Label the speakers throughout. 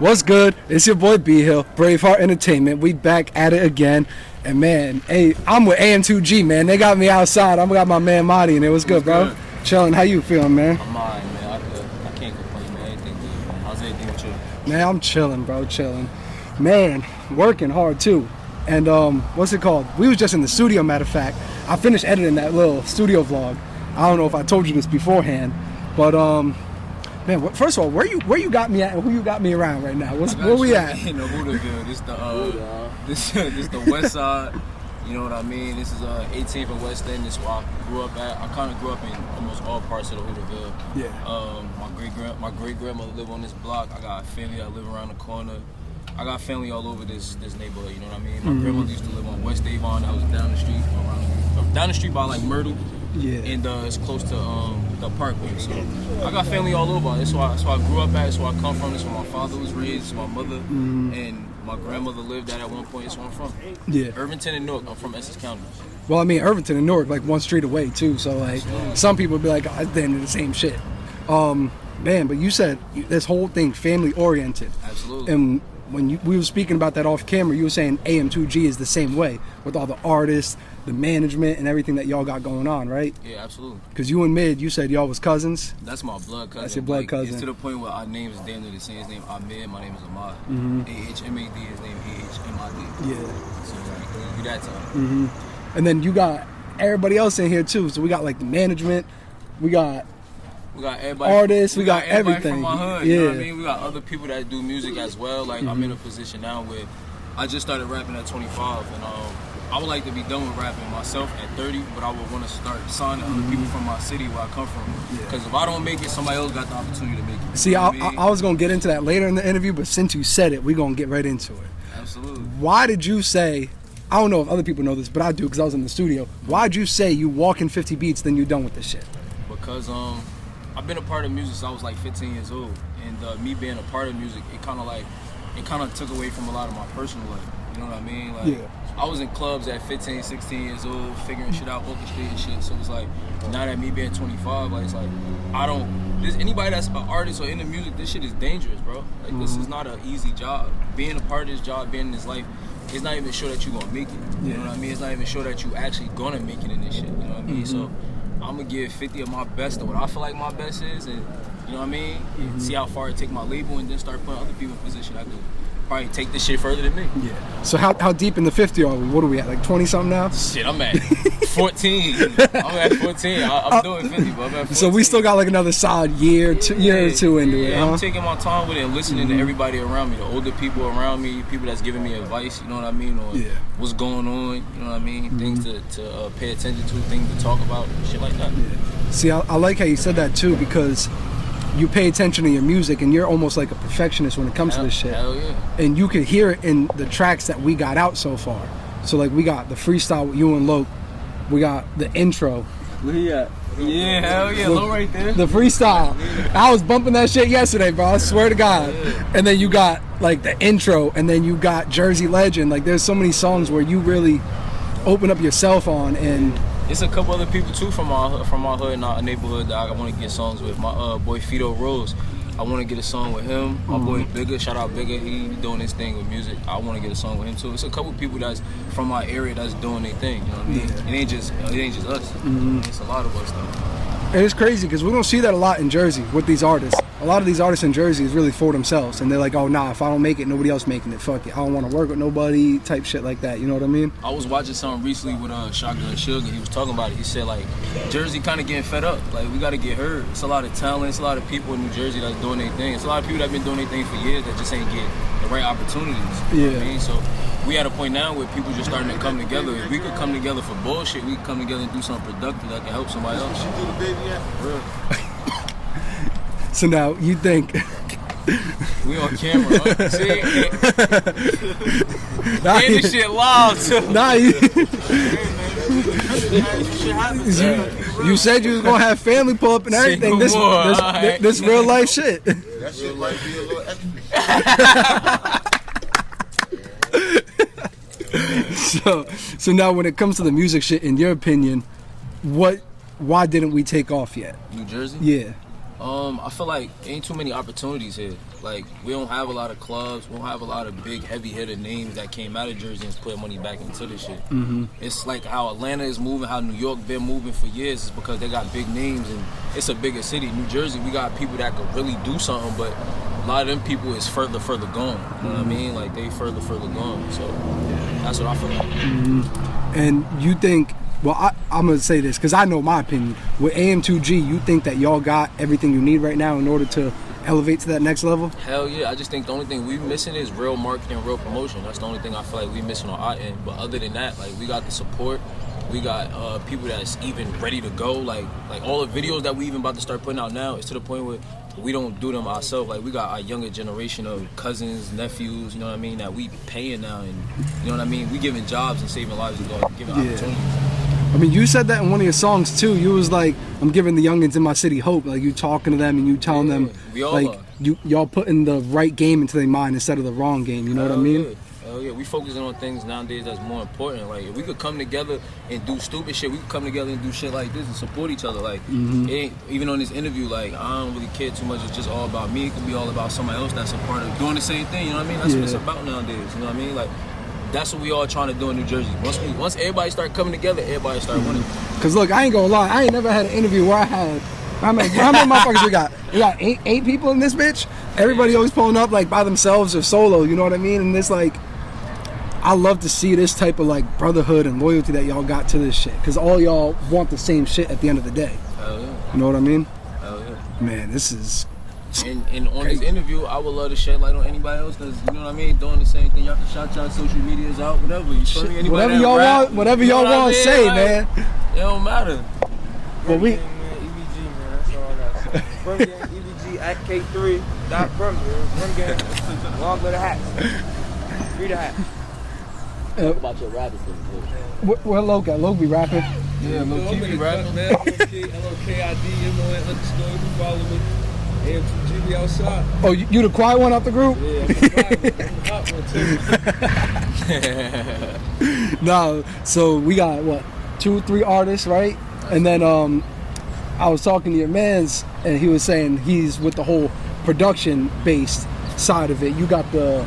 Speaker 1: What's good? It's your boy B Hill, BraveHeart Entertainment. We back at it again. And man, hey, I'm with AM2G, man. They got me outside. I got my man Maady in there. What's good, bro? Chilling. How you feeling, man?
Speaker 2: I'm alright, man. I can't complain, man. Everything good. How's everything with you?
Speaker 1: Man, I'm chilling, bro. Chilling. Man, working hard too. And what's it called? We was just in the studio, matter of fact. I finished editing that little studio vlog. I don't know if I told you this beforehand, but man, first of all, where you got me at and who you got me around right now? Where we at?
Speaker 2: In the hoodaville. This the west side. You know what I mean? This is 18th and West End. This is where I grew up at. I kind of grew up in almost all parts of the hoodaville.
Speaker 1: Yeah.
Speaker 2: My great grandmother lived on this block. I got family that live around the corner. I got family all over this neighborhood. You know what I mean? My grandmother used to live on West Avon. That was down the street by like Myrtle.
Speaker 1: Yeah.
Speaker 2: And it's close to the Parkway. So I got family all over. That's why I grew up at. That's where I come from. That's where my father was raised. That's where my mother and my grandmother lived at one point. That's where I'm from.
Speaker 1: Yeah.
Speaker 2: Irvington and Newark. I'm from Essex County.
Speaker 1: Well, I mean, Irvington and Newark, like one street away too. So like, some people would be like, oh, they're the same shit. Man, but you said this whole thing family oriented.
Speaker 2: Absolutely.
Speaker 1: And when we were speaking about that off camera, you were saying AM2G is the same way with all the artists, the management, and everything that y'all got going on, right?
Speaker 2: Yeah, absolutely.
Speaker 1: Because you and Mid, you said y'all was cousins.
Speaker 2: That's my blood cousin.
Speaker 1: That's your blood cousin.
Speaker 2: It's to the point where our names is damn near the same. His name Ahmed, my name is Ahmad. A-H-M-A-D, his name A-H-M-I-D.
Speaker 1: Yeah.
Speaker 2: So like, you that time.
Speaker 1: And then you got everybody else in here too. So we got like the management, we got
Speaker 2: everybody,
Speaker 1: artists, we got
Speaker 2: everybody
Speaker 1: everything.
Speaker 2: from my hood,
Speaker 1: yeah.
Speaker 2: You know what I mean? We got other people that do music as well. Like I'm in a position now where I just started rapping at 25, and I would like to be done with rapping myself at 30, but I would want to start signing other people from my city where I come from. Because if I don't make it, somebody else got the opportunity to make it.
Speaker 1: See, I was gonna get into that later in the interview, but since you said it, we're gonna get right into it.
Speaker 2: Absolutely.
Speaker 1: Why did you say? I don't know if other people know this, but I do because I was in the studio. Why'd you say you walk in 50 beats, then you're done with this shit?
Speaker 2: Because I've been a part of music since I was like 15 years old, and me being a part of music, it kind of took away from a lot of my personal life. You know what I mean? Like, I was in clubs at 15, 16 years old, figuring shit out, orchestrating shit. So it's like, now that me being 25, like it's like, there's anybody that's an artist or into music, this shit is dangerous, bro. Like this is not an easy job. Being a part of this job, being in this life, it's not even sure that you're gonna make it. You know what I mean? It's not even sure that you actually gonna make it in this shit. You know what I mean? So I'm gonna give 50 of my best to what I feel like my best is, and you know what I mean? See how far it take my label, and then start putting other people in position I could probably take this shit further than me.
Speaker 1: Yeah. So how deep in the 50 are we? What are we at? Like 20 something now?
Speaker 2: Shit, I'm at 14. I'm at 14. I'm doing 50, but I'm at 14.
Speaker 1: So we still got like another solid year or two into it.
Speaker 2: I'm taking my time with it and listening to everybody around me, the older people around me, people that's giving me advice, you know what I mean, or what's going on, you know what I mean, things to pay attention to, things to talk about, shit like that.
Speaker 1: Yeah. See, I like how you said that too, because you pay attention to your music and you're almost like a perfectionist when it comes to this shit.
Speaker 2: Hell yeah.
Speaker 1: And you can hear it in the tracks that we got out so far. So like we got the freestyle with you and Loke, we got the intro.
Speaker 2: Where he at? Yeah, hell yeah, Low right there.
Speaker 1: The freestyle. I was bumping that shit yesterday, bro. I swear to God. And then you got like the intro, and then you got Jersey Legend. Like there's so many songs where you really open up yourself on, and
Speaker 2: it's a couple other people too from our hood and our neighborhood that I want to get songs with. My boy Fido Rose, I want to get a song with him. My boy Bigger, shout out Bigger, he doing his thing with music. I want to get a song with him too. It's a couple people that's from our area that's doing their thing. You know what I mean? It ain't just us. It's a lot of us though.
Speaker 1: And it's crazy because we don't see that a lot in Jersey with these artists. A lot of these artists in Jersey is really for themselves, and they're like, oh nah, if I don't make it, nobody else making it. Fuck it, I don't want to work with nobody, type shit like that. You know what I mean? I
Speaker 2: was watching something recently with Shotgun Sugar. He was talking about it. He said like Jersey kind of getting fed up. Like we got to get heard. It's a lot of talent. It's a lot of people in New Jersey that's doing their thing. It's a lot of people that have been doing their thing for years that just ain't get the right opportunities. You know what I mean? So we at a point now where people just starting to come together. If we could come together for bullshit, we could come together and do something productive that can help somebody else.
Speaker 3: She do the baby yet?
Speaker 2: Real.
Speaker 1: So now you think
Speaker 2: we on camera, huh? See? And this shit loud too.
Speaker 1: Nah, you said you was gonna have family pull up and everything. This real life shit.
Speaker 3: That shit might be a little extra.
Speaker 1: So now when it comes to the music shit, in your opinion, why didn't we take off yet?
Speaker 2: New Jersey?
Speaker 1: Yeah.
Speaker 2: I feel like ain't too many opportunities here. Like, we don't have a lot of clubs. We don't have a lot of big, heavy-hitter names that came out of Jersey and put money back into this shit. It's like how Atlanta is moving, how New York been moving for years. It's because they got big names, and it's a bigger city. New Jersey, we got people that could really do something, but a lot of them people is further gone. You know what I mean? Like, they further gone. So that's what I feel like.
Speaker 1: And you think, well, I'm going to say this because I know my opinion. With AM2G, you think that y'all got everything you need right now in order to elevate to that next level?
Speaker 2: Hell yeah. I just think the only thing we missing is real marketing, real promotion. That's the only thing I feel like we missing on our end. But other than that, like, we got the support. We got people that's even ready to go. Like all the videos that we even about to start putting out now, it's to the point where we don't do them ourselves. Like, we got our younger generation of cousins, nephews, you know what I mean, that we paying now, and you know what I mean, we giving jobs and saving lives and giving opportunities.
Speaker 1: I mean, you said that in one of your songs too. You was like, I'm giving the youngins in my city hope. Like, you talking to them and you telling them,
Speaker 2: we all
Speaker 1: like,
Speaker 2: are.
Speaker 1: y'all putting the right game into their mind instead of the wrong game. You know what I mean?
Speaker 2: Yeah. Hell yeah, we focusing on things nowadays that's more important. Like, if we could come together and do stupid shit, we could come together and do shit like this and support each other. Like, it ain't, even on this interview, like, I don't really care too much. It's just all about me. It could be all about somebody else that's a part of doing the same thing. You know what I mean? That's what it's about nowadays. You know what I mean? Like, that's what we all trying to do in New Jersey. Once everybody start coming together, everybody start winning.
Speaker 1: Cause look, I ain't gonna lie, I ain't never had an interview where I had how many motherfuckers we got? We got eight people in this bitch. Everybody always pulling up like by themselves or solo. You know what I mean? And it's like, I love to see this type of like brotherhood and loyalty that y'all got to this shit. Cause all y'all want the same shit at the end of the day.
Speaker 2: Hell yeah.
Speaker 1: You know what I mean?
Speaker 2: Hell yeah.
Speaker 1: Man, this is.
Speaker 2: And on this interview, I would love to shed light on anybody else that's, you know what I mean, doing the same thing. Y'all can shout y'all social medias out, whatever. You feel me?
Speaker 1: Whatever y'all want, whatever y'all want to say,
Speaker 2: like,
Speaker 1: man.
Speaker 2: It don't matter.
Speaker 1: But we.
Speaker 4: EBG, man, that's all I got. Brum Gang, EBG at K3.Brum. Brum Gang, long go to hats. Free the hat.
Speaker 2: About your rapping thing.
Speaker 1: Where Loke at? Loke be rapping?
Speaker 2: Yeah, Loke be rapping.
Speaker 4: Man, LOKID, MON_, you can follow me. AM2G, we outside.
Speaker 1: Oh, you the quiet one out the group?
Speaker 4: Yeah, I'm the hot one too.
Speaker 1: No, so we got what, 2-3 artists, right? And then I was talking to your mans, and he was saying he's with the whole production based side of it. You got the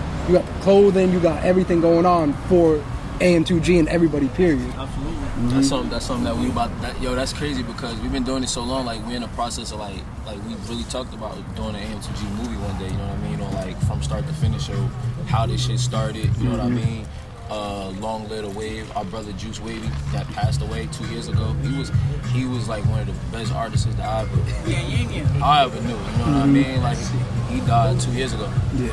Speaker 1: clothing, you got everything going on for AM2G and everybody, period.
Speaker 2: Absolutely. That's something that we about. That's crazy because we've been doing it so long. Like, we're in the process of like we really talked about doing an AM2G movie one day. You know what I mean? Or like from start to finish, or how this shit started. You know what I mean? Long Live the Wave. Our brother Juice Wavy that passed away 2 years ago. He was like one of the best artists that I ever knew. You know what I mean? Like, he died 2 years ago.
Speaker 1: Yeah.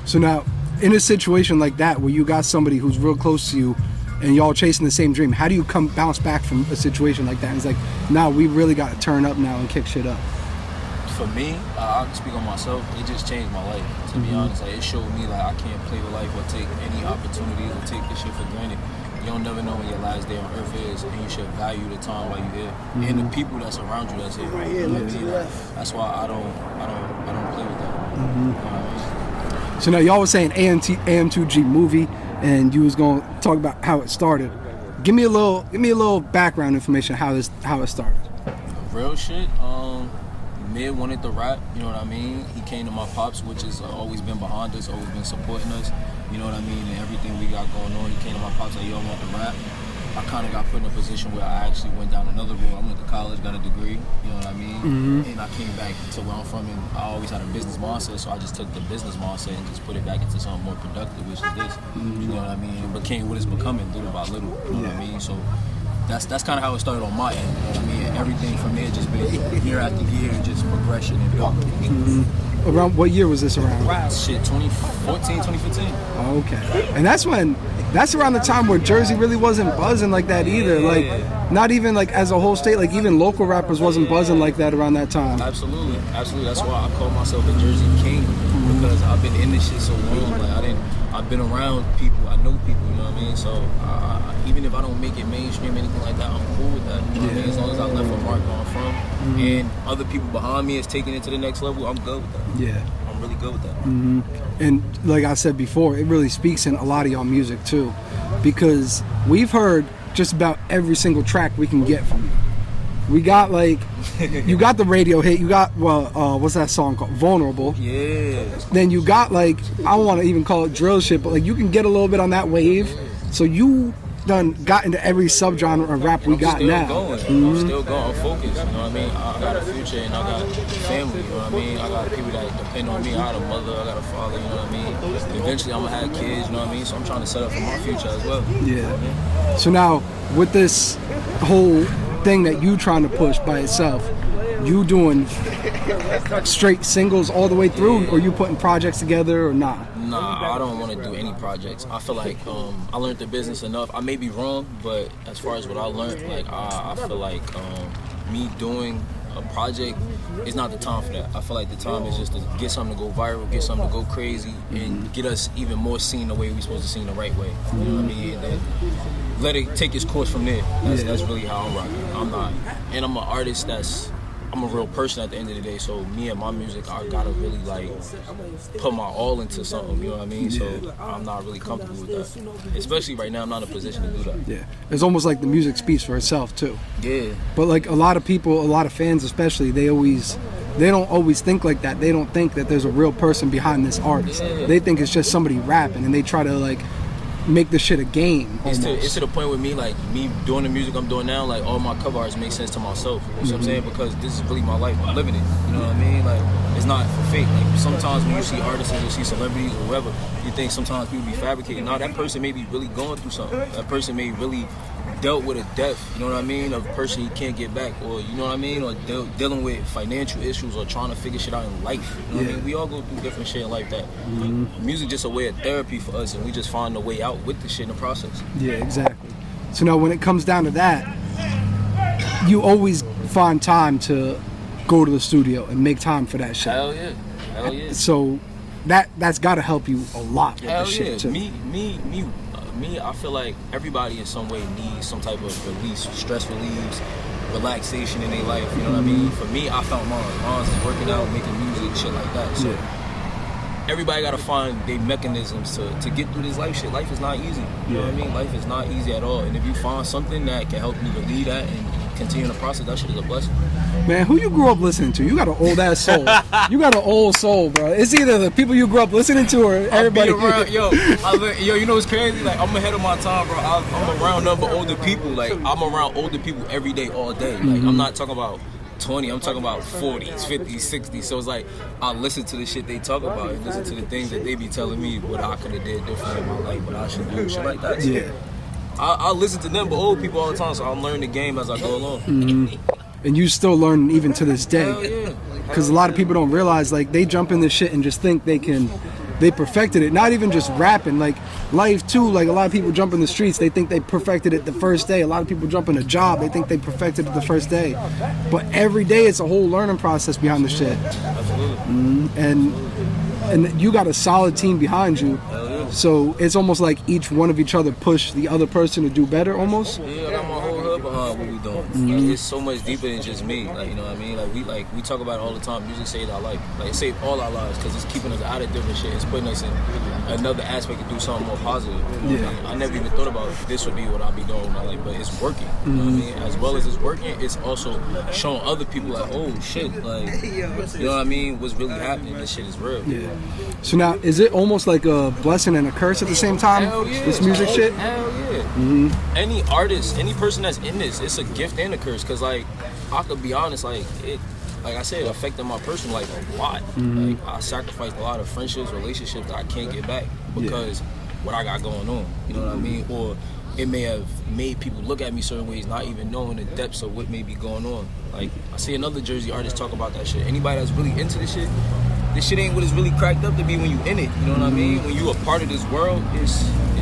Speaker 1: So now, in a situation like that where you got somebody who's real close to you and y'all chasing the same dream, how do you bounce back from a situation like that? And it's like, nah, we really got to turn up now and kick shit up.
Speaker 2: For me, I'll speak on myself, it just changed my life, to be honest. Like, it showed me like I can't play with life or take any opportunities or take this shit for granted. You don't never know when your last day on earth is, and you should value the time while you're here and the people that's around you that's here.
Speaker 4: Right here, look to your left.
Speaker 2: That's why I don't play with that. You know what I mean?
Speaker 1: So now y'all was saying AM2G movie, and you was going to talk about how it started. Give me a little background information how it started.
Speaker 2: Real shit. Mid wanted to rap, you know what I mean? He came to my pops, which has always been behind us, always been supporting us, you know what I mean? And everything we got going on, he came to my pops like, yo, I want to rap. I kind of got put in a position where I actually went down another road. I went to college, got a degree, you know what I mean? And I came back to where I'm from, and I always had a business mindset, so I just took the business mindset and just put it back into something more productive, which is this, you know what I mean? It became what it's becoming, little by little, you know what I mean? So that's kind of how it started on my end, you know what I mean? And everything from there just been year after year, just progression and building.
Speaker 1: Around what year was this around?
Speaker 2: Shit, 2014, 2015.
Speaker 1: Oh, okay. And that's around the time where Jersey really wasn't buzzing like that either. Like, not even like as a whole state, like even local rappers wasn't buzzing like that around that time.
Speaker 2: Absolutely. That's why I call myself a Jersey king, because I've been in this shit so long. Like, I've been around people, I know people, you know what I mean? So even if I don't make it mainstream, anything like that, I'm cool with that. You know what I mean? As long as I left a mark where I'm from, and other people behind me is taking it to the next level, I'm good with that.
Speaker 1: Yeah.
Speaker 2: I'm really good with that.
Speaker 1: And like I said before, it really speaks in a lot of y'all music too, because we've heard just about every single track we can get from you. We got like, you got the radio hit. You got what's that song called? Vulnerable.
Speaker 2: Yeah.
Speaker 1: Then you got like, I don't want to even call it drill shit, but like you can get a little bit on that wave. So you done got into every subgenre of rap we got now.
Speaker 2: I'm still going. I'm focused. You know what I mean? I got a future and I got family. You know what I mean? I got people that depend on me. I got a mother. I got a father. You know what I mean? Eventually, I'm gonna have kids. You know what I mean? So I'm trying to set up for my future as well.
Speaker 1: Yeah. So now with this whole thing that you trying to push by itself, you doing straight singles all the way through, or you putting projects together or not?
Speaker 2: Nah, I don't want to do any projects. I feel like I learned the business enough. I may be wrong, but as far as what I learned, like I feel like me doing a project is not the time for that. I feel like the time is just to get something to go viral, get something to go crazy, and get us even more seen the way we're supposed to seen the right way. You know what I mean? And then let it take its course from there. That's really how I'm rocking. I'm an artist I'm a real person at the end of the day, so me and my music, I gotta really like put my all into something, you know what I mean? So I'm not really comfortable with that. Especially right now, I'm not in a position to do that.
Speaker 1: Yeah. It's almost like the music speaks for itself too.
Speaker 2: Yeah.
Speaker 1: But like a lot of people, a lot of fans especially, they don't always think like that. They don't think that there's a real person behind this artist.
Speaker 2: Yeah.
Speaker 1: They think it's just somebody rapping, and they try to like make this shit a game.
Speaker 2: It's to the point with me, like me doing the music I'm doing now, like all my cover arts make sense to myself. You know what I'm saying? Because this is really my life. I'm living it. You know what I mean? Like it's not for fake. Like sometimes when you see artists or you see celebrities or whoever, you think sometimes people be fabricating. No, that person may be really going through something. That person may really dealt with a death, you know what I mean, of a person he can't get back, or you know what I mean, or dealing with financial issues, or trying to figure shit out in life. You know what I mean? We all go through different shit like that. Music just a way of therapy for us, and we just find a way out with the shit in the process.
Speaker 1: Yeah, exactly. So now when it comes down to that, you always find time to go to the studio and make time for that shit.
Speaker 2: Hell yeah. Hell yeah.
Speaker 1: So that's got to help you a lot with
Speaker 2: Hell
Speaker 1: the
Speaker 2: yeah.
Speaker 1: shit too.
Speaker 2: Me, I feel like everybody in some way needs some type of release, stress relieves, relaxation in their life, you know what I mean? For me, I found mine. Mine's is working out, making music, shit like that. So everybody gotta find their mechanisms to get through this life shit. Life is not easy. You know what I mean? Life is not easy at all. And if you find something that can help you relieve that and continue the process, that shit is a blessing.
Speaker 1: Man, who you grew up listening to? You got an old ass soul. You got an old soul, bro. It's either the people you grew up listening to or everybody.
Speaker 2: Around, yo, you know what's crazy? Like I'm ahead of my time, bro. I'm around number older people. Like I'm around older people every day, all day. Like I'm not talking about 20, I'm talking about 40s, 50s, 60s. So it's like I listen to the shit they talk about and listen to the things that they be telling me what I could have did different in my life, what I should do, shit like that. So I listen to them, but old people all the time, so I'll learn the game as I go along.
Speaker 1: And you still learn even to this day.
Speaker 2: Hell yeah.
Speaker 1: Because a lot of people don't realize, like, they jump in this shit and just think they perfected it. Not even just rapping, like life too. Like a lot of people jump in the streets, they think they perfected it the first day. A lot of people jump in a job, they think they perfected it the first day. But every day it's a whole learning process behind the shit.
Speaker 2: Absolutely.
Speaker 1: And you got a solid team behind you. So it's almost like each one of each other push the other person to do better almost.
Speaker 2: Yeah, I got my whole hood behind what we doing. Like, it's so much deeper than just me. Like, you know what I mean? Like we talk about it all the time. Music saved our life. Like it saved all our lives because it's keeping us out of different shit. It's putting us in another aspect to do something more positive.
Speaker 1: Yeah.
Speaker 2: I never even thought about this would be what I'll be doing with my life, but it's working. You know what I mean? As well as it's working, it's also showing other people like, oh shit, like you know what I mean? What's really happening? This shit is real.
Speaker 1: Yeah. So now, is it almost like a blessing and a curse at the same time?
Speaker 2: Hell yeah.
Speaker 1: This music shit?
Speaker 2: Hell yeah. Any artist, any person that's in this, it's a gift and a curse. Cause like, I could be honest, like I said, it affected my personal life a lot. Like I sacrificed a lot of friendships, relationships that I can't get back because what I got going on. You know what I mean? Or it may have made people look at me certain ways, not even knowing the depths of what may be going on. Like I see another Jersey artist talk about that shit. Anybody that's really into this shit ain't what it's really cracked up to be when you in it. You know what I mean? When you a part of this world, it's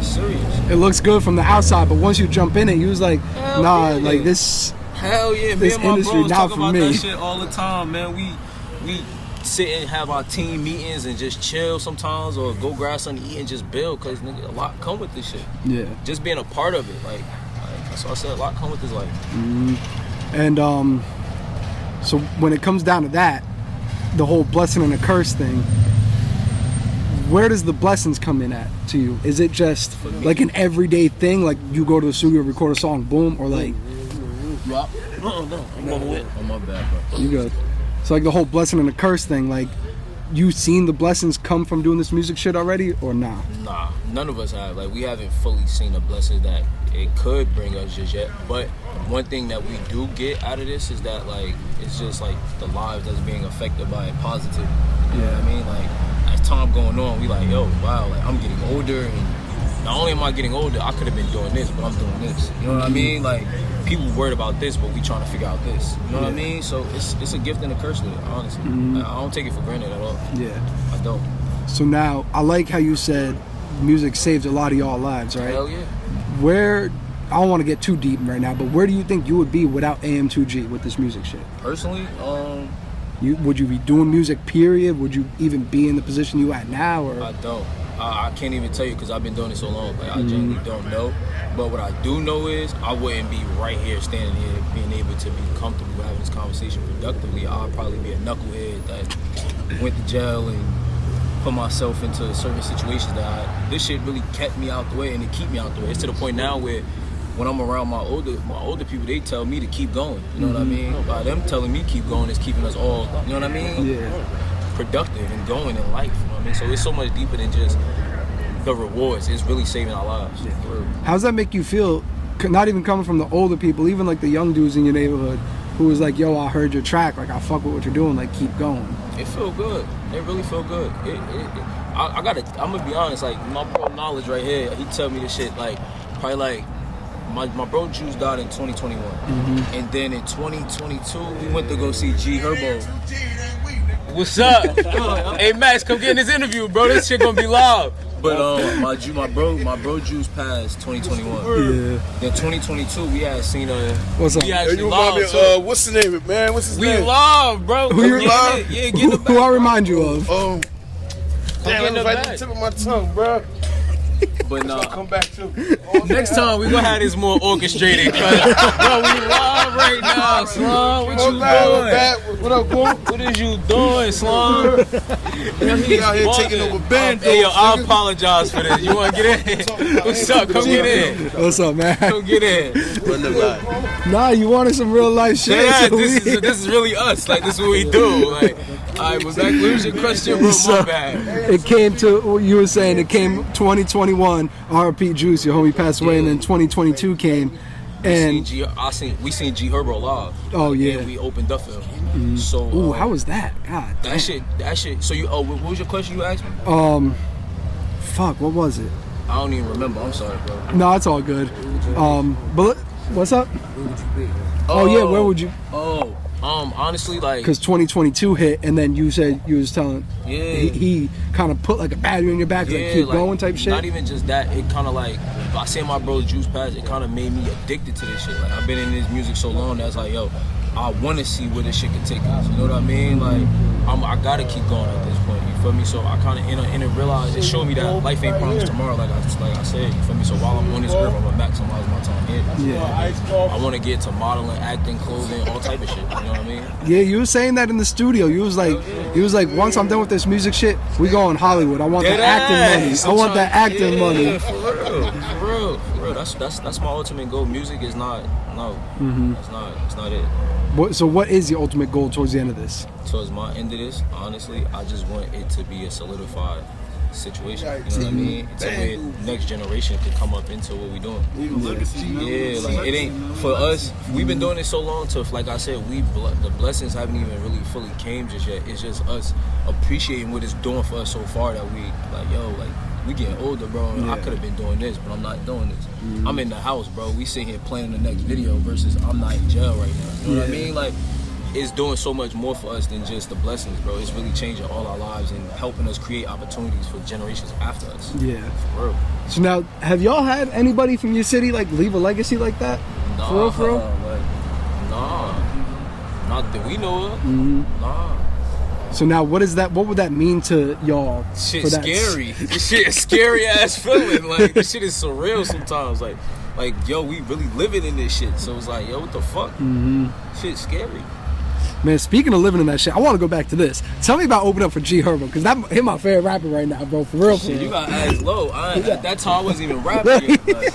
Speaker 2: serious.
Speaker 1: It looks good from the outside, but once you jump in it, you was like, nah, like this.
Speaker 2: Hell yeah,
Speaker 1: this
Speaker 2: me and my
Speaker 1: industry
Speaker 2: bros
Speaker 1: not
Speaker 2: talk
Speaker 1: for
Speaker 2: about
Speaker 1: me.
Speaker 2: that shit all the time, man. We sit and have our team meetings and just chill sometimes, or go grab something to eat and just build, cause nigga, a lot come with this shit. Yeah. Just being a part of it, like that's what I said. A lot come with this life.
Speaker 1: And so when it comes down to that, the whole blessing and a curse thing, where does the blessings come in at to you? Is it just like an everyday thing, like you go to the studio, record a song, boom, or like
Speaker 2: No, I'm on it. I'm my bad, bro.
Speaker 1: You good. So like the whole blessing and the curse thing, like you seen the blessings come from doing this music shit already or nah?
Speaker 2: Nah, none of us have. Like, we haven't fully seen the blessings that it could bring us just yet. But one thing that we do get out of this is that, like, it's just like the lives that's being affected by it positive. You know what I mean? Like, as time going on, we like, yo, wow, like I'm getting older, and not only am I getting older, I could have been doing this, but I'm doing this. You know what I mean? Like, people worried about this, but we trying to figure out this. You know what I mean? So it's a gift and a curse with it, honestly. I don't take it for granted at all.
Speaker 1: Yeah.
Speaker 2: I don't.
Speaker 1: So now, I like how you said music saved a lot of y'all lives, right?
Speaker 2: Hell yeah.
Speaker 1: Where, I don't want to get too deep right now, but where do you think you would be without AM2G with this music shit?
Speaker 2: Personally,
Speaker 1: Would you be doing music, period? Would you even be in the position you at now? Or?
Speaker 2: I don't. I can't even tell you because I've been doing it so long. Like, I genuinely don't know. But what I do know is I wouldn't be right here, standing here, being able to be comfortable having this conversation productively. I'd probably be a knucklehead that went to jail and put myself into certain situations that this shit really kept me out the way, and it keep me out the way. It's to the point now where when I'm around my older people, they tell me to keep going. You know what I mean? By them telling me keep going is keeping us all, you know what I mean?
Speaker 1: Yeah.
Speaker 2: Productive and going in life. You know what I mean? So it's so much deeper than just the rewards. It's really saving our lives.
Speaker 1: Yeah. How does that make you feel? Not even coming from the older people, even like the young dudes in your neighborhood, who was like, "Yo, I heard your track. Like, I fuck with what you're doing. Like, keep going."
Speaker 2: It feel good. It really feel good. I'm gonna be honest. Like, my bro Knowledge right here, he tell me this shit. Like, probably like my bro Juice died in 2021, and then in 2022 we went to go see G Herbo. What's up? Hey Max, come get in this interview, bro. This shit gonna be live. But my bro Juice passed 2021.
Speaker 1: Yeah.
Speaker 2: Then 2022 we had seen
Speaker 1: What's up?
Speaker 2: We actually
Speaker 3: You remind me
Speaker 2: live.
Speaker 3: of, what's the name, man? What's his
Speaker 2: We
Speaker 3: name?
Speaker 2: live, bro.
Speaker 1: Who you
Speaker 3: live?
Speaker 2: Yeah, get in the back.
Speaker 1: Who I remind you of?
Speaker 3: Damn,
Speaker 2: get in
Speaker 3: it
Speaker 2: the
Speaker 3: was right
Speaker 2: back.
Speaker 3: at the tip of my tongue, bro.
Speaker 2: But nah.
Speaker 3: Come back to
Speaker 2: Next time we gonna have this more orchestrated, cause bro, we live right now, Slum. What you doing?
Speaker 3: What up, boy?
Speaker 2: What is you doing, Slum?
Speaker 3: He out here taking over bands.
Speaker 2: Hey yo, I apologize for this. You wanna get in? What's up? Come get in.
Speaker 1: What's up, man?
Speaker 2: Come get in.
Speaker 1: Nah, you wanted some real life shit.
Speaker 2: Yeah,
Speaker 1: so
Speaker 2: this is really us. Like, this is what we do. Like, alright, but back. Lose your question, bro. My bad.
Speaker 1: It came to what you were saying. It came 2021. R.P. Juice, your homie passed away, and then 2022 came, and
Speaker 2: We seen G Herbo live.
Speaker 1: Oh yeah,
Speaker 2: and we opened up for him. So
Speaker 1: ooh, how was that? God,
Speaker 2: that shit. So you, what was your question you asked me?
Speaker 1: Fuck, what was it?
Speaker 2: I don't even remember. I'm sorry, bro.
Speaker 1: No, it's all good. But what's up? Oh yeah, where would you?
Speaker 2: Honestly, like,
Speaker 1: Because 2022 hit, and then you said you was telling,
Speaker 2: yeah,
Speaker 1: he kind of put like a battery in your back, like keep going type shit.
Speaker 2: Not even just that. It kind of like, by saying my bro Juice passed, it kind of made me addicted to this shit. Like, I've been in this music so long that's like, yo, I want to see where this shit can take us. You know what I mean? Like, I gotta keep going at this point. You feel me? So I kind of in it realized it showed me that life ain't promised tomorrow. Like I said, you feel me? So while I'm on this earth, I'm gonna maximize my time here.
Speaker 1: Yeah.
Speaker 2: I want to get to modeling, acting, clothing, all type of shit. You know what I mean?
Speaker 1: Yeah, you were saying that in the studio. You was like, once I'm done with this music shit, we go in Hollywood. I want that acting money. I want that acting money.
Speaker 2: For real. That's my ultimate goal. Music is not. No, it's not it.
Speaker 1: So what is the ultimate goal towards the end of this?
Speaker 2: Towards my end of this, honestly, I just want it to be a solidified situation. You know what I mean? To where next generation can come up into what we doing. Yeah, like, it ain't for us. We've been doing it so long. To, like I said, the blessings haven't even really fully came just yet. It's just us appreciating what it's doing for us so far that we like, yo, like, we getting older, bro. Yeah. I could have been doing this, but I'm not doing this. I'm in the house, bro. We sitting here planning the next video versus I'm not in jail right now. You know what I mean? Like, it's doing so much more for us than just the blessings, bro. It's really changing all our lives and helping us create opportunities for generations after us.
Speaker 1: Yeah.
Speaker 2: For real.
Speaker 1: So now, have y'all had anybody from your city like leave a legacy like that?
Speaker 2: Nah,
Speaker 1: For real?
Speaker 2: Nah. Not that we know of. Nah.
Speaker 1: So now, what would that mean to y'all?
Speaker 2: Shit scary. This shit is scary ass feeling. Like, this shit is surreal sometimes. Like, yo, we really living in this shit. So it's like, yo, what the fuck? Shit's scary.
Speaker 1: Man, speaking of living in that shit, I want to go back to this. Tell me about opening up for G Herbo, because he my favorite rapper right now, bro. For real.
Speaker 2: Shit, you got ass low. At that time, I wasn't even rapping. Like,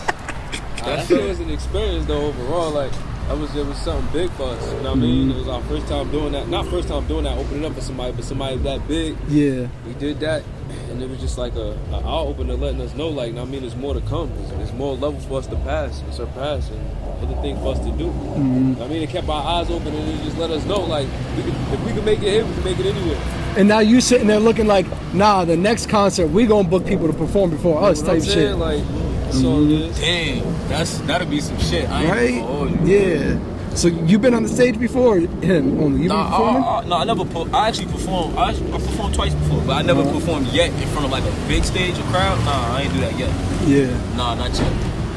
Speaker 4: that shit was an experience though overall. Like,
Speaker 5: it was something big for us. You know what I mean? It was our first time doing that. Not first time doing that, opening up for somebody, but somebody that big.
Speaker 1: Yeah.
Speaker 5: We did that, and it was just like a eye opener, letting us know, like, I mean, there's more to come. There's more levels for us to pass and surpass, and other things for us to do. I mean, it kept our eyes open, and it just let us know, like, if we can make it here, we can make it anywhere.
Speaker 1: And now you sitting there looking like, nah, the next concert we gonna book people to perform before us type shit.
Speaker 5: Like, that's all it is.
Speaker 2: Damn, that'll be some shit. I ain't
Speaker 1: Right?
Speaker 2: gonna hold you.
Speaker 1: Yeah. So you been on the stage before him? Only you been performing?
Speaker 2: No, I never. I actually performed. I performed twice before, but I never performed yet in front of like a big stage, a crowd. Nah, I ain't do that yet.
Speaker 1: Yeah.
Speaker 2: Nah, not yet.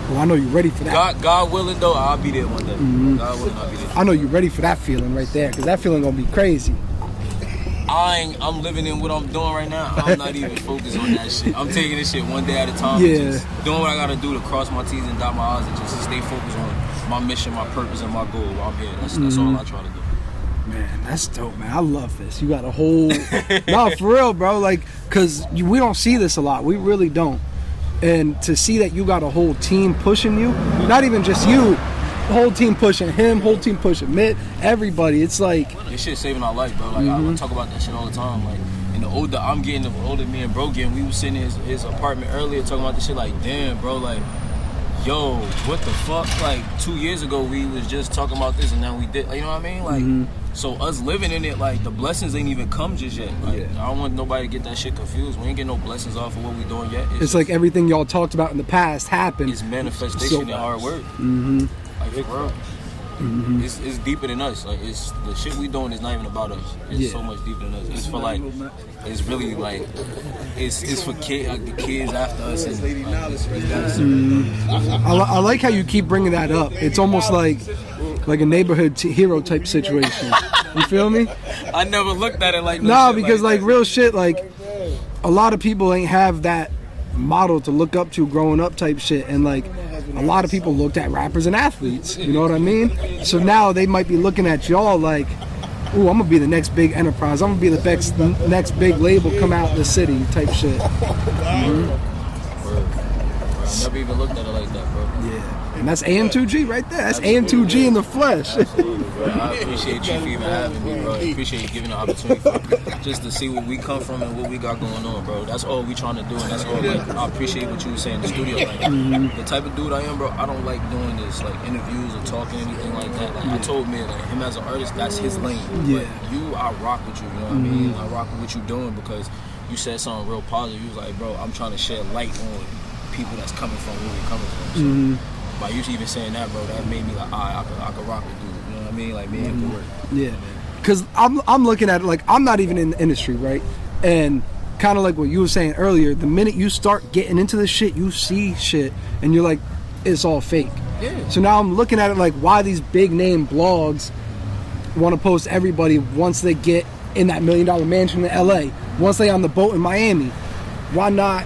Speaker 1: Well, I know you're ready for that.
Speaker 2: God willing though, I'll be there one day. God willing, I'll be there.
Speaker 1: I know you're ready for that feeling right there, because that feeling gonna be crazy.
Speaker 2: I'm living in what I'm doing right now. I'm not even focused on that shit. I'm taking this shit one day at a time.
Speaker 1: Yeah.
Speaker 2: And just doing what I gotta do to cross my T's and dot my I's and just stay focused on my mission, my purpose, and my goal while I'm here. That's all I try to do.
Speaker 1: Man, that's dope, man. I love this. You got a whole... No, for real, bro. Like, because we don't see this a lot. We really don't. And to see that you got a whole team pushing you, not even just you, whole team pushing him, whole team pushing Mitt, everybody. It's like...
Speaker 2: This shit saving our life, bro. Like, I talk about that shit all the time. Like, and the older I'm getting, the older me and bro getting, we was sitting in his apartment earlier talking about this shit like, damn, bro, like, yo, what the fuck? Like, 2 years ago, we was just talking about this, and now we did. You know what I mean? Like, so us living in it, like, the blessings ain't even come just yet. Like, I don't want nobody to get that shit confused. We ain't getting no blessings off of what we doing yet.
Speaker 1: It's like everything y'all talked about in the past happened.
Speaker 2: It's manifestation and hard work. Like, for real. It's deeper than us. Like, it's the shit we doing is not even about us. It's so much deeper than us. It's for like, it's really like, it's for the kids after us. And,
Speaker 1: I like how you keep bringing that up. It's almost like a neighborhood hero type situation. You feel me?
Speaker 2: I never looked at it like
Speaker 1: no, because like real shit, like a lot of people ain't have that model to look up to growing up type shit, and like a lot of people looked at rappers and athletes, you know what I mean? So now they might be looking at y'all like, ooh, I'm gonna be the next big enterprise, I'm gonna be the next big label come out the city type shit.
Speaker 2: Never even looked at it like that, bro.
Speaker 1: Yeah, and that's AM2G right there. That's AM2G in the flesh.
Speaker 2: Absolutely, bro. I appreciate you for even having me, bro. I appreciate you giving the opportunity just to see where we come from and what we got going on, bro. That's all we trying to do, and that's all. Like, I appreciate what you were saying in the studio. Like, the type of dude I am, bro. I don't like doing this, like interviews or talking anything like that. Like, I told me, like, him as an artist, that's his lane.
Speaker 1: Yeah.
Speaker 2: But you, I rock with you. You know what I mean? I rock with what you doing because you said something real positive. You was like, bro, I'm trying to shed light on people that's coming from where we're coming from. So, by you even saying that, bro, that made me like, I could rock with dude. You know what I mean? Like, me and could work.
Speaker 1: Yeah, because I'm looking at it like I'm not even in the industry, right? And kind of like what you were saying earlier, the minute you start getting into this shit, you see shit, and you're like, it's all fake.
Speaker 2: Yeah.
Speaker 1: So now I'm looking at it like, why these big name blogs want to post everybody once they get in that $1 million mansion in LA, once they on the boat in Miami? Why not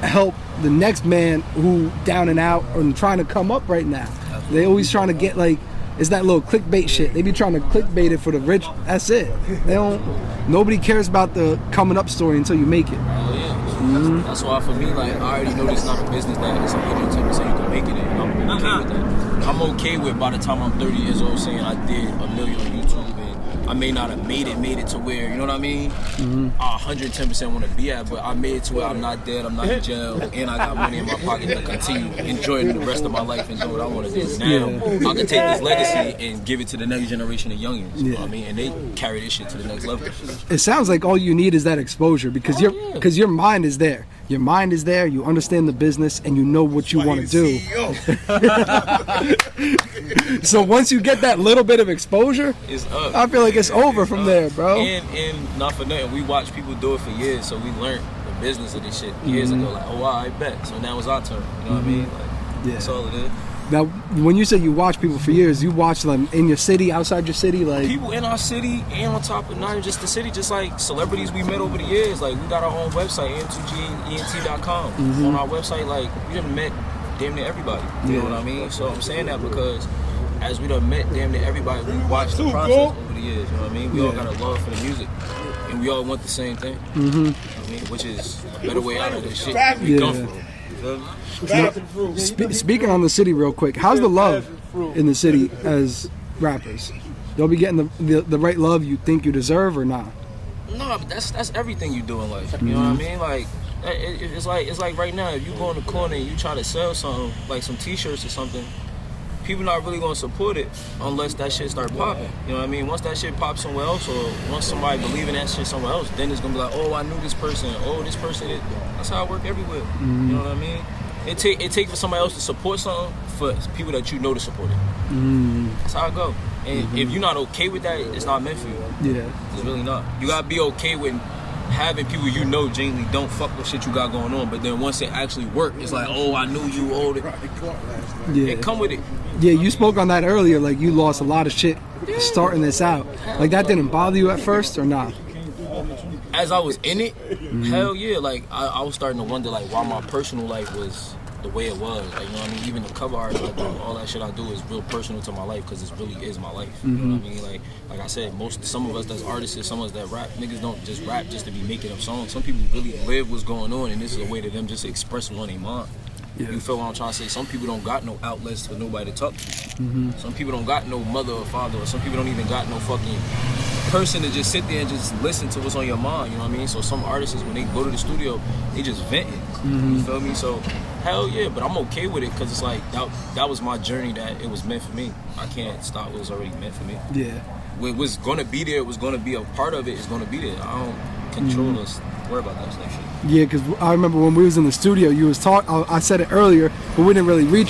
Speaker 1: help the next man who down and out and trying to come up right now? They always trying to get like, it's that little clickbait shit. They be trying to clickbait it for the rich. That's it. They don't. Nobody cares about the coming up story until you make it.
Speaker 2: Oh yeah. That's why for me, like, I already know this is not a business that it's a video tape, so you can make it, and I'm okay with that. I'm okay with by the time I'm 30 years old saying I did $1 million on YouTube, and I may not have made it to where, you know what I mean? I 110% want to be at, but I made it to where I'm not dead, I'm not in jail, and I got money in my pocket to continue enjoying the rest of my life and do what I want to do. Now, I can take this legacy and give it to the next generation of youngins, you know what I mean? And they carry this shit to the next level.
Speaker 1: It sounds like all you need is that exposure, because your mind is there. Your mind is there, you understand the business, and you know what you want to do. So once you get that little bit of exposure,
Speaker 2: It's up.
Speaker 1: I feel like it's over from there, bro.
Speaker 2: And not for nothing, we watched people do it for years, so we learned the business of this shit years ago. Like, oh wow, I bet. So now it's our turn. You know what I mean? Like, that's all it is.
Speaker 1: Now, when you say you watch people for years, you watch them in your city, outside your city, like
Speaker 2: people in our city, and on top of not even just the city, just like celebrities we met over the years. Like, we got our own website, AM2GENT.com. On our website, like, we done met damn near everybody. You know what I mean? So I'm saying that because as we done met damn near everybody, we watched the process over the years. You know what I mean? We all got a love for the music, and we all want the same thing. You know what I mean? Which is a better way out of this shit that we come from. You feel me?
Speaker 1: Speaking on the city real quick, how's the love in the city as rappers? Y'all be getting the right love you think you deserve or not?
Speaker 2: No, but that's everything you do in life. You know what I mean? Like it's like right now, if you go in the corner and you try to sell something, like some T-shirts or something, people not really gonna support it unless that shit start popping. You know what I mean? Once that shit pops somewhere else, or once somebody believe in that shit somewhere else, then it's gonna be like, oh, I knew this person. Oh, this person. That's how it work everywhere. You know what I mean? It take for somebody else to support something for people that you know to support it. That's how it go. And if you're not okay with that, it's not meant for you.
Speaker 1: Yeah.
Speaker 2: It's really not. You gotta be okay with having people you know genuinely don't fuck with shit you got going on, but then once it actually work, it's like, oh, I knew you. Oh,
Speaker 1: Yeah.
Speaker 2: come with it.
Speaker 1: Yeah, you spoke on that earlier. Like you lost a lot of shit starting this out. Like that didn't bother you at first or not?
Speaker 2: As I was in it, hell yeah. Like I was starting to wonder like why my personal life was the way it was. Like, you know what I mean? Even the cover art I do, all that shit I do is real personal to my life because it really is my life. You know what I mean? Like I said, some of us that's artists, some of us that rap, niggas don't just rap just to be making up songs. Some people really live what's going on, and this is a way to them just express what's on their mind. Yeah. You feel what I'm trying to say? Some people don't got no outlets for nobody to talk to. Some people don't got no mother or father, or some people don't even got no fucking person to just sit there and just listen to what's on your mind, you know what I mean? So some artists, when they go to the studio, they just venting, you feel me? So hell yeah, but I'm okay with it because it's like, that was my journey, that it was meant for me. I can't stop what was already meant for me. Yeah. What was gonna be there, was gonna be a part of it, is gonna be there. I don't control us, worry about that stuff shit.
Speaker 1: Yeah, because I remember when we was in the studio, you was I said it earlier, but we didn't really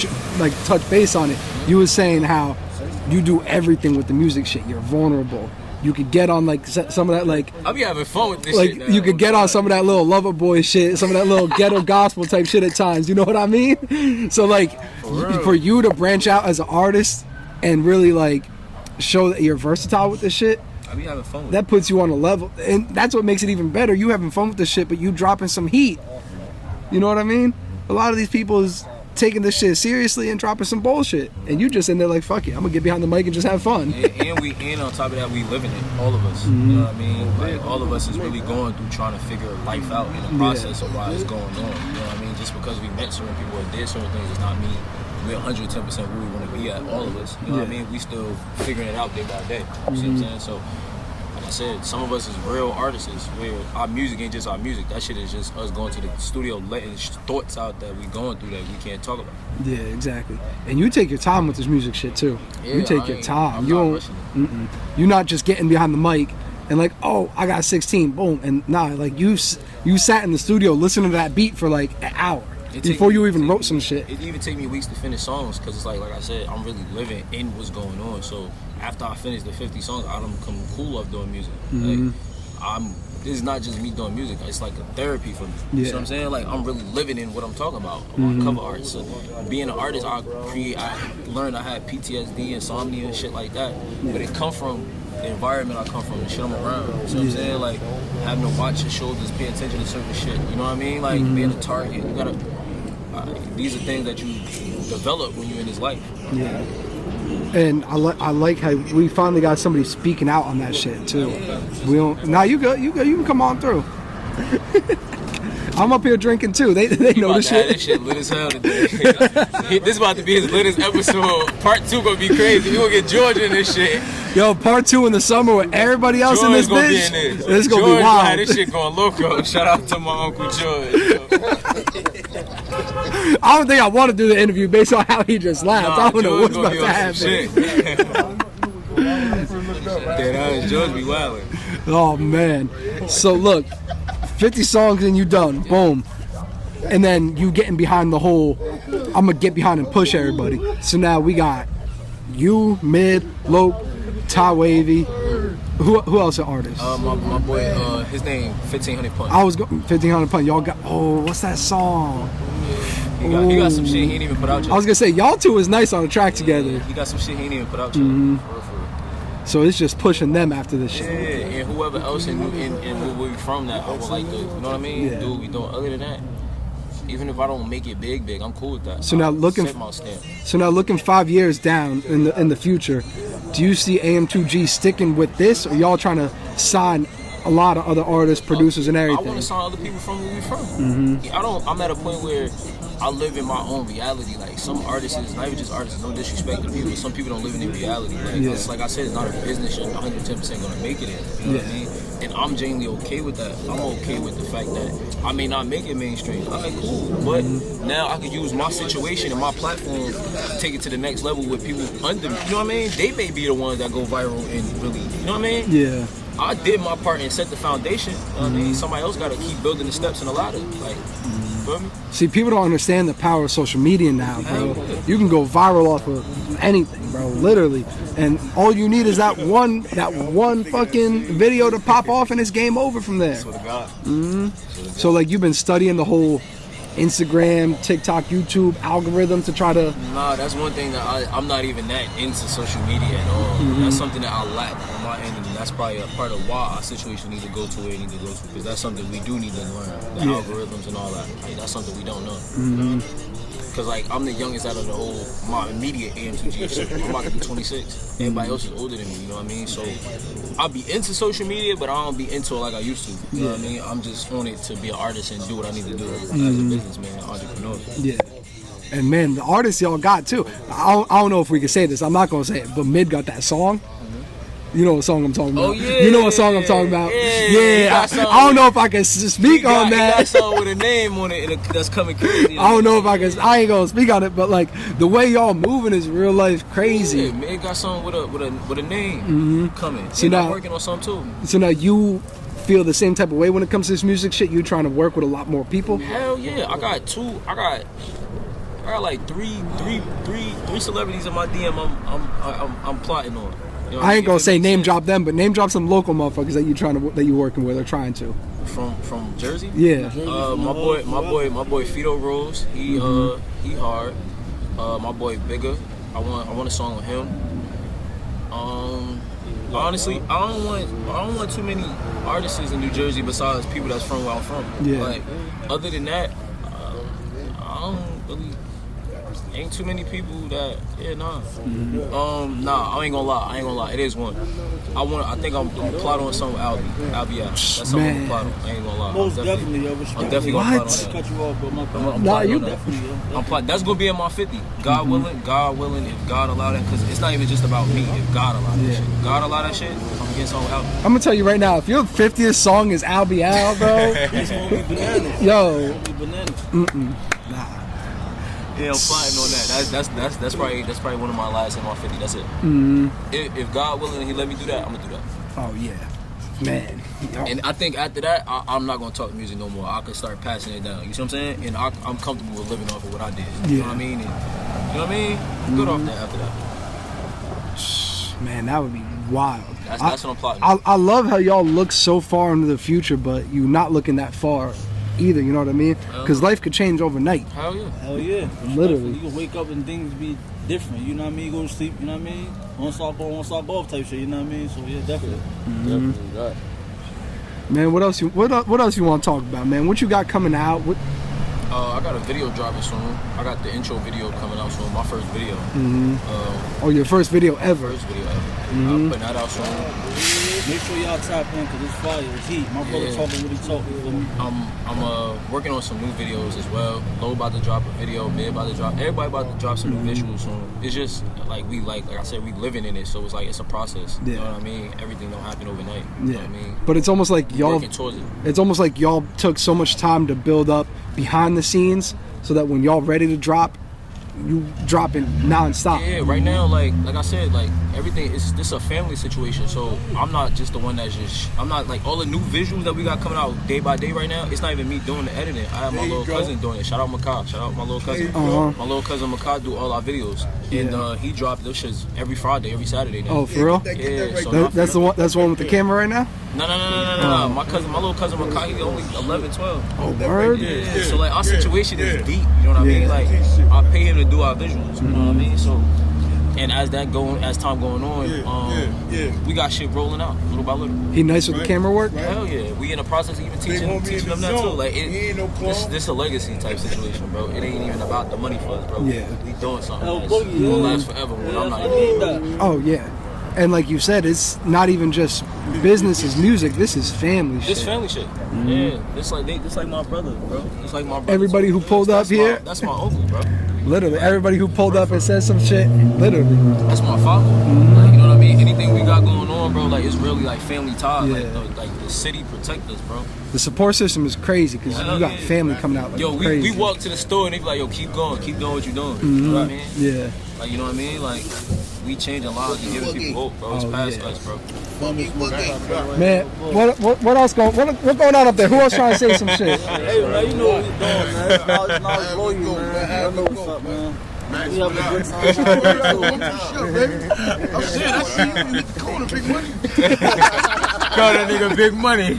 Speaker 1: touch base on it. You was saying how you do everything with the music shit. You're vulnerable. You could get on like some of that like.
Speaker 2: I be having fun with this
Speaker 1: like,
Speaker 2: shit now.
Speaker 1: You could get on some of that little lover boy shit, some of that little ghetto gospel type shit at times. You know what I mean? So like, for you to branch out as an artist and really like show that you're versatile with this shit.
Speaker 2: I be having fun with
Speaker 1: that puts you on a level, and that's what makes it even better. You having fun with this shit, but you dropping some heat. You know what I mean? A lot of these people is taking this shit seriously and dropping some bullshit, and you just in there like, fuck it, I'm gonna get behind the mic and just have fun.
Speaker 2: And on top of that, we living it, all of us. You know what I mean? Like all of us is really going through trying to figure life out in the process of why it's going on. You know what I mean? Just because we met certain people or did certain things does not mean we're 110% where we want to be at. All of us. You know what I mean? We still figuring it out day by day. You see what I'm saying? So, like I said, some of us is real artists where our music ain't just our music. That shit is just us going to the studio, letting thoughts out that we going through that we can't talk about. Yeah, exactly. And you take your time with this music shit too. Yeah, you take your time. You're not just getting behind the mic and like, oh, I got 16, boom, and nah, like you sat in the studio listening to that beat for like an hour before you even wrote some shit. It even take me weeks to finish songs because it's like I said, I'm really living in what's going on. So after I finish the 50 songs, I don't become cool off doing music. Like, this is not just me doing music. It's like a therapy for me. You know what I'm saying? Like I'm really living in what I'm talking about cover art. So being an artist, I learned I had PTSD, insomnia, and shit like that. But it come from the environment I come from, the shit I'm around. You know what I'm saying? Like having to watch your shoulders, pay attention to certain shit. You know what I mean? Like being a target, you gotta. These are things that you develop when you're in this life. Yeah. And I like how we finally got somebody speaking out on that shit too. We don't. Now you go. You can come on through. I'm up here drinking too. They know the shit. This shit lit as hell today. This is about to be his latest episode. Part 2 gonna be crazy. You gonna get George in this shit. Yo, part 2 in the summer with everybody else George in this bitch. This gonna be wild. Gonna have this shit going loco. Shout out to my uncle George. I don't think I want to do the interview based on how he just laughed. I don't know what's about to happen. George be wildin'. Oh man. So look, 50 songs and you done. Boom. And then you getting behind the whole, I'm gonna get behind and push everybody. So now we got you, Mid, Lope, Ty Wavy. Who else are artists? My boy, his name 1500 Punch. I was 1500 Punch. Y'all got, what's that song? He got some shit he ain't even put out yet. I was gonna say, y'all two is nice on the track together. He got some shit he ain't even put out yet. So it's just pushing them after this shit. Yeah, and whoever else in where we from that I would like to, you know what I mean? Yeah. Do what we doing. Other than that, even if I don't make it big, I'm cool with that. So now looking 5 years down in the future, do you see AM2G sticking with this, or y'all trying to sign
Speaker 1: a lot of other artists, producers, and
Speaker 2: I
Speaker 1: everything.
Speaker 2: want to sign other people from where we from. I'm at a point where I live in my own reality. Like some artists, not even just artists, no disrespect to people, some people don't live in their reality. Like it's like I said, it's not a business you're 110% gonna make it in. You know what I mean? And I'm genuinely okay with that. I'm okay with the fact that I may not make it mainstream. Alright, cool. But now I can use my situation and my platform to take it to the next level with people under me. You know what I mean? They may be the ones that go viral and really, you know what I mean?
Speaker 1: Yeah.
Speaker 2: I did my part and set the foundation. You know what I mean? Somebody else got to keep building the steps and the ladder. Like, feel me?
Speaker 1: See, people don't understand the power of social media now, bro. You can go viral off of anything, bro, literally. And all you need is that one fucking video to pop off and it's game over from there.
Speaker 2: Swear to God.
Speaker 1: So, like, you've been studying the whole Instagram, TikTok, YouTube algorithm to try to...
Speaker 2: Nah, that's one thing that I'm not even that into social media at all. That's something that I lack on my end, and that's probably a part of why our situation needs to go to where it needs to go to, because that's something we do need to learn, the algorithms and all that. Like, that's something we don't know. Because, like, I'm the youngest out of the whole, my immediate AM2G shit. I'm about to be 26. Everybody else is older than me, you know what I mean? So, I'll be into social media, but I don't be into it like I used to. You know what I mean? I'm just on it to be an artist and do what I need to do as a businessman, entrepreneur.
Speaker 1: Yeah. And, man, the artists y'all got, too. I don't know if we can say this. I'm not going to say it, but Mid got that song. You know what song I'm talking about.
Speaker 2: Oh, yeah.
Speaker 1: You know what song I'm talking about.
Speaker 2: Yeah.
Speaker 1: I don't know if I can speak on that.
Speaker 2: He got something with a name on it and that's coming crazy.
Speaker 1: I don't know if I ain't gonna speak on it, but like the way y'all moving is real life crazy.
Speaker 2: Yeah, man, got something with a name coming.
Speaker 1: So
Speaker 2: now,
Speaker 1: now
Speaker 2: I'm working on something too.
Speaker 1: So now you feel the same type of way when it comes to this music shit? You trying to work with a lot more people?
Speaker 2: Hell yeah. I got like three celebrities in my DM I'm plotting on. You know,
Speaker 1: I ain't gonna say name drop them, but name drop some local motherfuckers that you working with or trying to.
Speaker 2: From Jersey?
Speaker 1: Yeah.
Speaker 2: My boy Fido Rose. He hard. My boy Bigger. I want a song with him. Honestly, I don't want too many artists in New Jersey besides people that's from where I'm from.
Speaker 1: Yeah.
Speaker 2: Like, other than that, I don't really. Ain't too many people that, nah. Nah, I ain't gonna lie. It is one. I think I'm plotting on something with Albie. That's something I'm gonna plot on. I ain't gonna lie.
Speaker 3: Most definitely, yo.
Speaker 2: I'm definitely gonna plot on that.
Speaker 3: Cut you off, but
Speaker 2: I'm plotting on that. I'm plotting. That's gonna be in my 50. God willing, if God allow that, because it's not even just about me. If God allow that shit. If God allow that shit, I'm getting something out.
Speaker 1: I'm gonna tell you right now, if your 50th song is Albie Al, bro,
Speaker 3: it's gonna be bananas.
Speaker 1: yo,
Speaker 2: Yeah, I'm plotting on that. That's probably one of my last in my 50. That's it. If God willing and He let me do that, I'm gonna do that.
Speaker 1: Oh yeah, man.
Speaker 2: And I think after that, I'm not gonna talk music no more. I could start passing it down. You see what I'm saying? And I'm comfortable with living off of what I did. You know what I mean? And, you know what I mean? Good off that after that.
Speaker 1: Man, that would be wild.
Speaker 2: That's what I'm plotting.
Speaker 1: I love how y'all look so far into the future, but you not looking that far either. You know what I mean? Because life could change overnight.
Speaker 2: Hell yeah.
Speaker 3: Hell yeah.
Speaker 1: Literally.
Speaker 3: You can wake up and things be different. You know what I mean? You go to sleep. You know what I mean? One stop on, one stop off type shit. You know what I mean? So yeah, definitely.
Speaker 5: Definitely, right.
Speaker 1: Man, what else you want to talk about, man? What you got coming out?
Speaker 2: I got a video dropping soon. I got the intro video coming out soon. My first video.
Speaker 1: Your first video ever.
Speaker 2: First video ever. I'm putting that out soon.
Speaker 3: Make sure y'all tap in because it's fire. It's heat. My brother talking what he talking for me.
Speaker 2: I'm working on some new videos as well. Low about to drop a video. Mid about to drop. Everybody about to drop some new visuals soon. It's just like like I said, we living in it, so it's like it's a process. You know what I mean? Everything don't happen overnight. You know what I mean?
Speaker 1: But it's almost like y'all
Speaker 2: working towards it.
Speaker 1: It's almost like y'all took so much time to build up behind the scenes, so that when y'all ready to drop, you dropping nonstop.
Speaker 2: Yeah, right now, like I said, like everything is this a family situation. So I'm not just the one that's I'm not like all the new visuals that we got coming out day by day right now. It's not even me doing the editing. I have my little cousin doing it. Shout out Makai. Shout out my little cousin. My little cousin Makai do all our videos, and he dropped those shits every Friday, every Saturday now.
Speaker 1: Oh, for real?
Speaker 2: Yeah. So
Speaker 1: that's the one. That's the one with the camera right now.
Speaker 2: No. My little cousin Makai, he's only 11, 12.
Speaker 1: Oh, word.
Speaker 2: Yeah. So like our situation is deep. You know what I mean? Like I pay him to do our visuals. You know what I mean? So, and as time going on, we got shit rolling out little by little.
Speaker 1: He nice with the camera work?
Speaker 2: Hell yeah. We in the process of even teaching them that too. Like this a legacy type situation, bro. It ain't even about the money for us, bro.
Speaker 1: Yeah.
Speaker 2: We doing something that's gonna last forever when I'm not even.
Speaker 1: Oh yeah. And like you said, it's not even just business is music. This is family shit.
Speaker 2: It's family shit. Yeah, it's like my brother, bro. It's like my brother.
Speaker 1: Everybody who pulled up here,
Speaker 2: that's my uncle, bro.
Speaker 1: Literally, everybody who pulled up and said some shit, literally.
Speaker 2: That's my father. Like, you know what I mean? Anything we got going on, bro, like it's really like family ties.
Speaker 1: Yeah.
Speaker 2: Like the city protect us, bro.
Speaker 1: The support system is crazy because you got family coming out like crazy.
Speaker 2: We walk to the store and they be like, yo, keep doing what you're doing. You know what I mean?
Speaker 1: Yeah.
Speaker 2: Like, you know what I mean? Like, we changing lives and giving people hope, bro. It's past us, bro.
Speaker 1: Man, what else going? What going on up there? Who else trying to say some shit?
Speaker 3: Hey, man, you know what we doing, man. It's not blow you, man. I know what's up, man. We have a good time.
Speaker 6: I'm saying, I see you in the corner, big money.
Speaker 2: Call that nigga Big Money.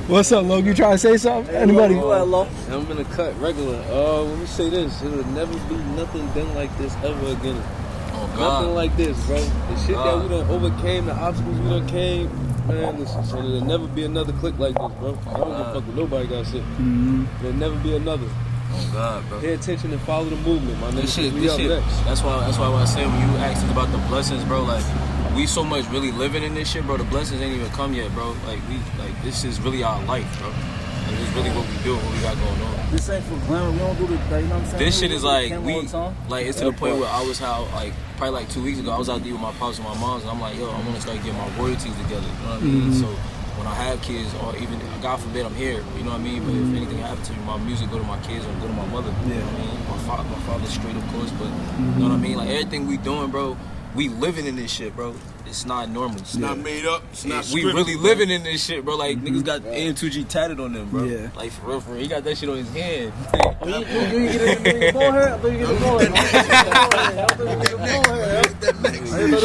Speaker 1: What's up, Logan? You trying to say something? Anybody?
Speaker 5: I'm gonna cut regular. Let me say this: it'll never be nothing done like this ever again.
Speaker 2: Oh God.
Speaker 5: Nothing like this, bro. The shit that we done overcame, the obstacles we done came, man. Listen, son, there'll never be another clique like this, bro. I don't give a fuck what nobody got to say. There'll never be another.
Speaker 2: Oh God, bro.
Speaker 5: Pay attention and follow the movement, my nigga.
Speaker 2: This shit.
Speaker 5: Next.
Speaker 2: That's why when I said when you asked us about the blessings, bro, like we so much really living in this shit, bro. The blessings ain't even come yet, bro. Like this is really our life, bro. Like this is really what we do, what we got going on.
Speaker 3: This ain't for glamour. We don't do this, you know what I'm saying?
Speaker 2: This shit is like it's to the point where I was probably like 2 weeks ago, I was out there with my pops and my moms, and I'm like, yo, I want to start getting my royalties together. You know what I mean? So when I have kids, or even God forbid I'm here, you know what I mean? But if anything happens to me, my music go to my kids or go to my mother. You know what I mean? My father's straight, of course, but you know what I mean? Like everything we doing, bro, we living in this shit, bro. It's not normal.
Speaker 6: It's not made up. It's not
Speaker 2: we
Speaker 6: scripted,
Speaker 2: really living in this shit, bro. Like niggas got AM2G tatted on them, bro.
Speaker 1: Yeah.
Speaker 2: Like for real. He got that shit on his hand.
Speaker 3: You get a forehead? I thought you get a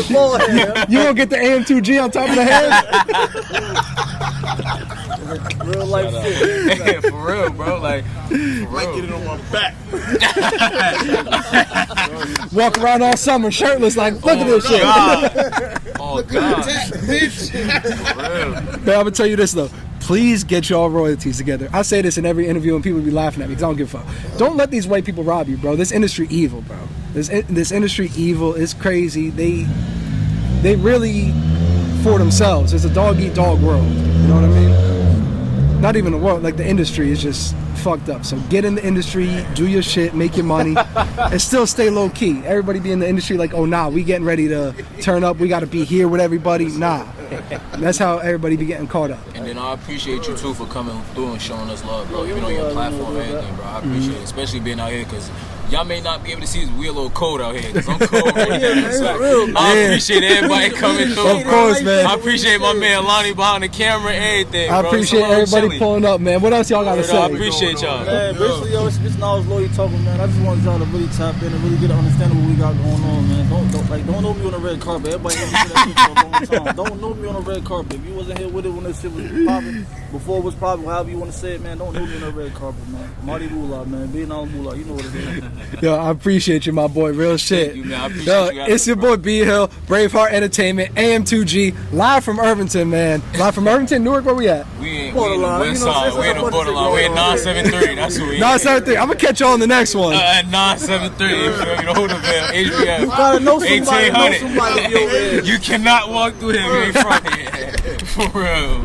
Speaker 3: forehead.
Speaker 1: You don't get the AM2G on top of the head?
Speaker 3: Real life shit.
Speaker 2: For real, bro. Like, for real.
Speaker 6: Might get it on my back.
Speaker 1: Walk around all summer shirtless like, look at this shit.
Speaker 2: Oh God.
Speaker 6: Bitch.
Speaker 2: For real.
Speaker 1: Man, I'm gonna tell you this though. Please get your royalties together. I say this in every interview and people be laughing at me because I don't give a fuck. Don't let these white people rob you, bro. This industry evil, bro. This industry evil is crazy. They really for themselves. It's a dog eat dog world. You know what I mean? Not even the world, like the industry is just fucked up. So get in the industry, do your shit, make your money, and still stay low key. Everybody be in the industry like, oh nah, we getting ready to turn up. We got to be here with everybody. Nah, that's how everybody be getting caught up.
Speaker 2: And then I appreciate you too for coming through and showing us love, bro. Even on your platform and everything, bro. I appreciate it, especially being out here because y'all may not be able to see us. We're a little cold out here because I'm cold right now. So I appreciate everybody coming through.
Speaker 1: Of course, man.
Speaker 2: I appreciate my man Lonnie behind the camera and everything, bro.
Speaker 1: I appreciate everybody pulling up, man. What else y'all got to say?
Speaker 2: I appreciate y'all.
Speaker 3: Man, basically, yo, it's Knowledge Loyal talking, man. I just want y'all to really tap in and really get an understanding of what we got going on, man. Don't know me on the red carpet. Everybody knows me that shit for a long time. Don't know me on the red carpet. If you wasn't here with it when this shit was popping, before it was popping, however you want to say it, man, don't know me on the red carpet, man. Maady Mula, man. Maady Mula, you know what it is.
Speaker 1: Yo, I appreciate you, my boy. Real shit.
Speaker 2: Thank you, man. I appreciate you.
Speaker 1: It's your boy B Hill, BraveHeart Entertainment, AM2G, live from Irvington, man. Live from Irvington, Newark. Where we at?
Speaker 2: We in the west side. We in the borderline. We in 973. That's what we.
Speaker 1: 973. I'm gonna catch y'all on the next one.
Speaker 2: 973. You feel me? The hoodaville. HBF.
Speaker 3: You gotta know somebody.
Speaker 2: 1800. You cannot walk through here. We ain't from here. For real.